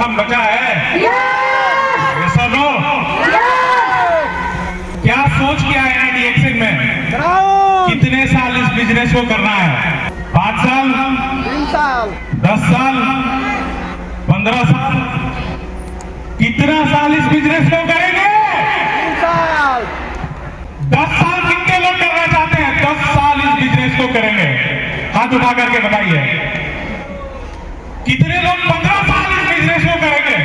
मरहम बचा है? ऐसा नो क्या सोच के आए हैं डीएक्शन में? कितने साल इस बिजनेस को करना है? 5 साल, 3 साल, 10 साल, 15 साल? कितना साल इस बिजनेस को करेंगे? 3 साल। 10 साल कितने लोग करना चाहते हैं? 10 साल इस बिजनेस को करेंगे? हाथ उठा करके बताइए। कितने लोग 15 साल इस बिजनेस को करेंगे?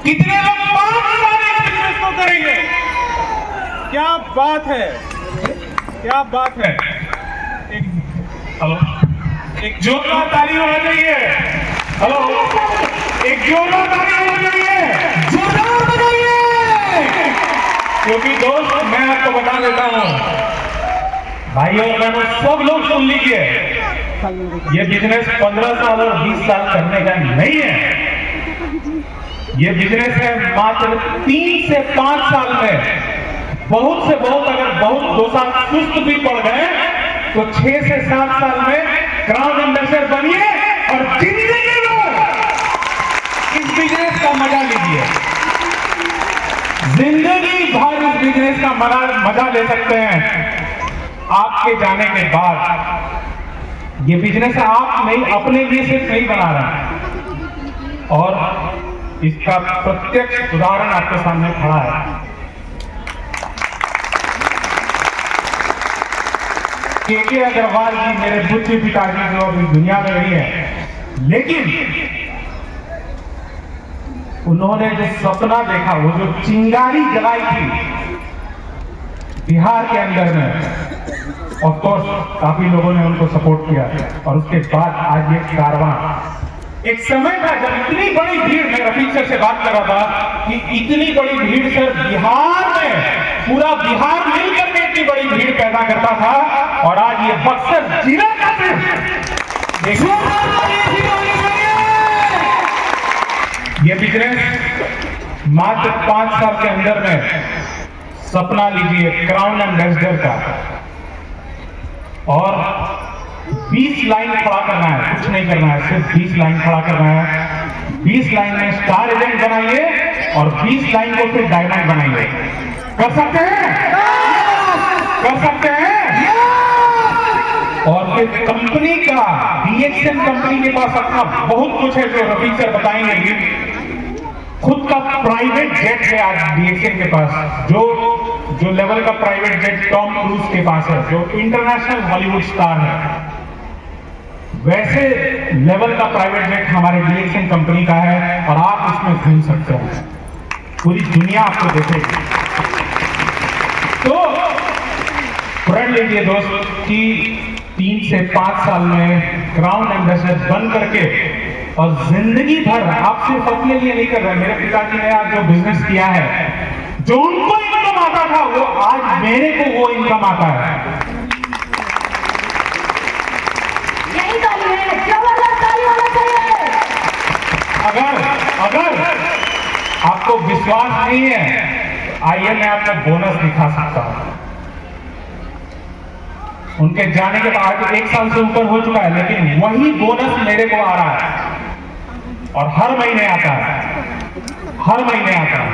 कितने लोग 5 साल इस बिजनेस को करेंगे? क्या बात है, क्या बात है। एक हेलो, एक जोरदार ताली होना चाहिए। हेलो, एक जोरदार ताली होना चाहिए, जोरदार बजाइए। क्योंकि दोस्त मैं आपको बता देता हूं, भाइयों और बहनों, सब लोग सुन लीजिए, ये बिजनेस 15 साल और 20 साल करने का नहीं है। ये बिजनेस है मात्र 3 से 5 साल में। बहुत से बहुत, अगर बहुत 2 साल सुस्त भी पड़ गए तो 6 से 7 साल में क्राउन एम्बेसडर बनिए और जिंदगी भर इस बिजनेस का मजा लीजिए। जिंदगी भर इस बिजनेस का मजा ले सकते हैं। आपके जाने के बाद ये बिजनेस आप नहीं, अपने लिए सिर्फ नहीं बना रहे, और इसका प्रत्यक्ष उदाहरण आपके सामने खड़ा है। के अग्रवाल जी मेरे पूज्य पिताजी जो अभी दुनिया में नहीं है, लेकिन उन्होंने जो सपना देखा, वो जो चिंगारी जलाई थी बिहार के अंदर में, ऑफ कोर्स काफी लोगों ने उनको सपोर्ट किया, और उसके बाद आज ये कारवां। एक समय था जब इतनी बड़ी भीड़, मैं रफीक सर से बात कर रहा था कि इतनी बड़ी भीड़ सर बिहार में, पूरा बिहार मिलकर के इतनी बड़ी भीड़ पैदा करता था, और आज ये बक्सर जिला का ये बिजनेस मात्र 5 साल के अंदर में, सपना लीजिए क्राउन एम्बेसडर का, और 20 लाइन खड़ा करना है, कुछ नहीं करना है, सिर्फ 20 लाइन खड़ा करना है। 20 लाइन में स्टार एजेंट बनाइए और 20 लाइन को फिर डायमंड बनाइए। कर सकते हैं? कर सकते हैं? और फिर कंपनी का, डीएक्शन कंपनी के पास अपना बहुत कुछ है जो रफीक सर बताएंगे भी। खुद का प्राइवेट जेट है आज डीएक्शन के पास, जो लेवल का प्राइवेट जेट टॉम क्रूज के पास है, जो इंटरनेशनल हॉलीवुड स्टार है, वैसे लेवल का प्राइवेट जेट हमारे डीएक्शन कंपनी का है, और आप उसमें घूम सकते हैं, पूरी दुनिया आपको देखेगी। तो प्रण लीजिए दोस्त कि 3 से 5 साल में क्राउन एम्बेसडर बन करके, और जिंदगी भर आप सिर्फ अपने लिए नहीं कर रहे। मेरे पिताजी ने आज जो बिजनेस किया है, जो उनको इनकम आता था, वो आज मेरे को वो इनकम आता है। यही ताली है, जबरदस्त ताली होना चाहिए। अगर आपको विश्वास नहीं है, आइए मैं आपको बोनस दिखा सकता हूं। उनके जाने के बाद 1 साल से ऊपर हो चुका है, लेकिन वही बोनस मेरे को आ रहा है, और हर महीने आता है, हर महीने आता है।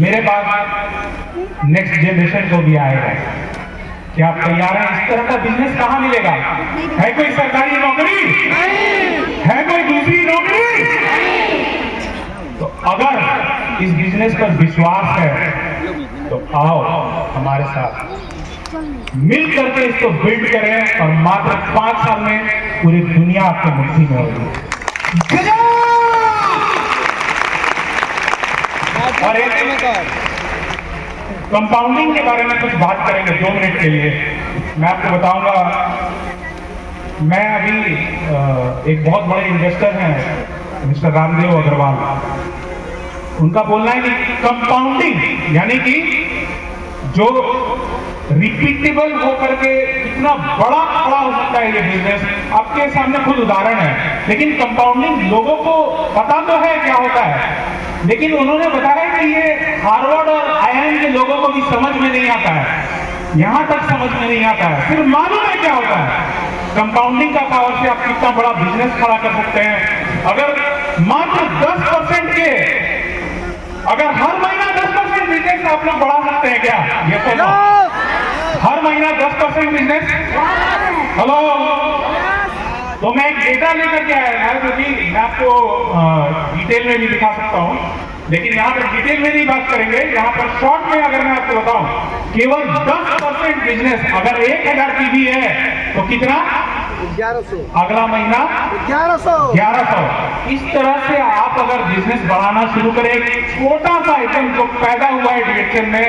मेरे बाद नेक्स्ट जनरेशन को भी आएगा। क्या आप तैयार हैं? इस तरह का बिजनेस कहां मिलेगा? है कोई सरकारी नौकरी? है कोई दूसरी नौकरी? तो अगर इस बिजनेस पर विश्वास है तो आओ हमारे साथ मिल करके इसको बिल्ड करें, और मात्र 5 साल में पूरी दुनिया आपकी मुट्ठी में होगी। और एक कंपाउंडिंग के बारे में कुछ बात करेंगे 2 मिनट के लिए। मैं आपको बताऊंगा, मैं अभी एक बहुत बड़े इन्वेस्टर हैं मिस्टर रामदेव अग्रवाल, उनका बोलना है कि कंपाउंडिंग यानी कि जो रिपीटेबल होकर के इतना बड़ा खड़ा हो सकता है ये बिजनेस, आपके सामने खुद उदाहरण है। लेकिन कंपाउंडिंग लोगों को पता तो है क्या होता है, लेकिन उन्होंने बताया कि ये हार्वर्ड और आईआईएम के लोगों को भी समझ में नहीं आता है, यहां तक समझ में नहीं आता है। सिर्फ मालूम है क्या होता है। कंपाउंडिंग का पावर से आप कितना बड़ा बिजनेस खड़ा कर सकते हैं। अगर मात्र 10% के, अगर हर महीना 10% बिजनेस आप लोग बढ़ा सकते हैं क्या? ये तो हर महीना 10% बिजनेस। हेलो, तो मैं एक डेटा लेकर के आया था, क्योंकि मैं आपको डिटेल में भी दिखा सकता हूं, लेकिन यहाँ पर डिटेल में नहीं बात करेंगे। यहाँ पर शॉर्ट में अगर मैं आपको बताऊं, केवल 10% बिजनेस, अगर 1000 की भी है तो कितना? 1100। अगला महीना 1100। इस तरह से आप अगर बिजनेस बढ़ाना शुरू करें, एक छोटा सा आइटम जो पैदा हुआ है डिएक्शन में,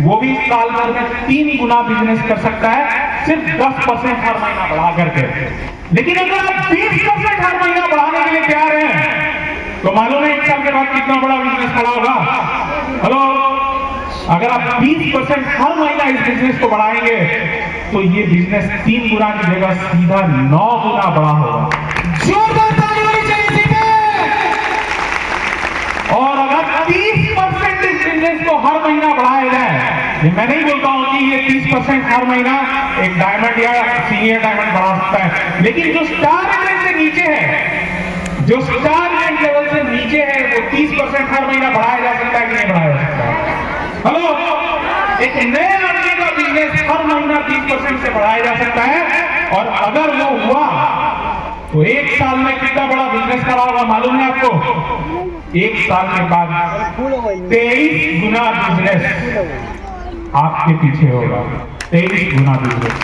वो भी साल भर में 3 गुना बिजनेस कर सकता है, सिर्फ 10% हर महीना बढ़ा करके। लेकिन अगर आप 20% हर महीना बढ़ाने के लिए तैयार हैं, तो मालूम है 1 साल के बाद कितना बड़ा बिजनेस खड़ा होगा? हेलो, अगर आप 20% हर महीना इस बिजनेस को बढ़ाएंगे, तो ये बिजनेस 3 गुना की जगह सीधा 9 गुना बड़ा होगा। जोरदार ताली होनी चाहिए सीधे। और अगर 30% इस बिजनेस को हर महीना बढ़ाया जाए, ये मैं नहीं बोलता हूं कि ये 30% हर महीना एक डायमंड या सीनियर डायमंड बढ़ा सकता है, लेकिन जो स्टार रेंज से नीचे है, जो स्टार रेंज लेवल से नीचे है, वो 30% हर महीना बढ़ाया जा सकता है कि नहीं बढ़ाया जा सकता है? हेलो, एक नए लड़के का बिजनेस हर महीना 30% से बढ़ाया जा सकता है, और अगर वो हुआ तो 1 साल में कितना बड़ा बिजनेस खड़ा होगा मालूम है आपको? 1 साल के बाद 23 गुना बिजनेस आपके पीछे होगा। 23 गुना बिजनेस।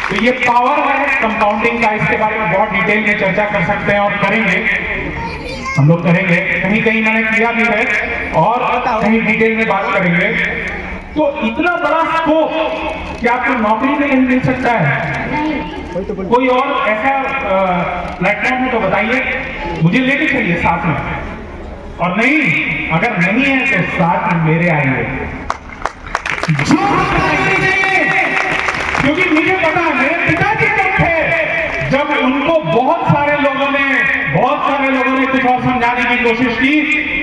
तो ये पावर है कंपाउंडिंग का, इसके बारे में बहुत डिटेल में चर्चा कर सकते हैं और करेंगे, हम लोग करेंगे, कहीं कहीं मैंने किया भी है और कहीं डिटेल में बात करेंगे। तो इतना बड़ा स्कोप क्या आपको नौकरी में नहीं मिल सकता है? कोई और ऐसा प्लेटफॉर्म है तो बताइए, मुझे लेके चलिए साथ में, और नहीं, अगर नहीं है तो साथ में मेरे आइए। क्योंकि मुझे पता है, मेरे पिताजी जब थे, जब उनको बहुत सारे लोगों ने कुछ और समझाने की कोशिश की,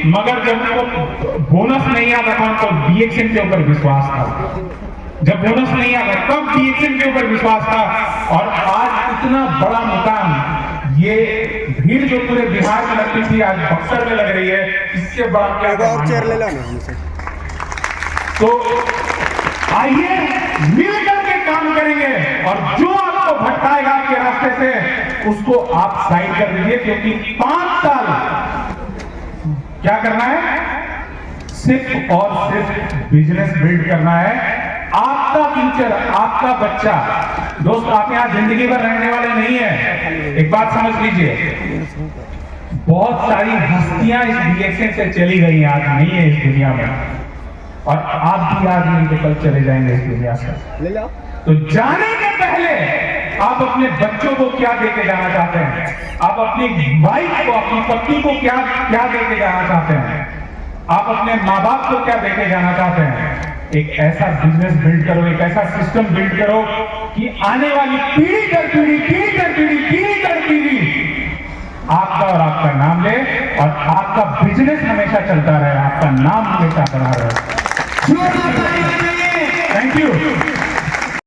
मगर जब उनको बोनस नहीं आता था, उनको डीएक्शन के ऊपर विश्वास था। जब बोनस नहीं आता तब डीएक्शन के ऊपर विश्वास था, और आज इतना बड़ा मुकाम, ये भीड़ जो पूरे बिहार में लगती थी आज बक्सर में लग रही है, इससे बड़ा क्या चेयर ले लो ना। तो आइए मिलकर के काम करेंगे, और जो आपको भटकाएगा आपके रास्ते से, उसको आप साइड कर दीजिए, क्योंकि 5 साल क्या करना है? सिर्फ और सिर्फ बिजनेस बिल्ड करना है। आपका फ्यूचर, आपका बच्चा, दोस्त आप यहां जिंदगी भर रहने वाले नहीं है। एक बात समझ लीजिए, बहुत सारी हस्तियां इस डीएक्शन से चली गई हैं, आज नहीं है इस दुनिया में, और आप भी आज नहीं तो कल चले जाएंगे इस दुनिया से। तो जाने के पहले आप अपने बच्चों को क्या देके जाना चाहते हैं? आप अपनी वाइफ को, अपनी पत्नी को क्या देके जाना चाहते हैं? आप अपने माँ बाप को क्या देके जाना चाहते हैं? एक ऐसा बिजनेस बिल्ड करो, एक ऐसा सिस्टम बिल्ड करो कि आने वाली पीढ़ी दर पीढ़ी आपका और आपका नाम ले, और आपका बिजनेस हमेशा चलता रहे, आपका नाम हमेशा बना रहे। Thank you.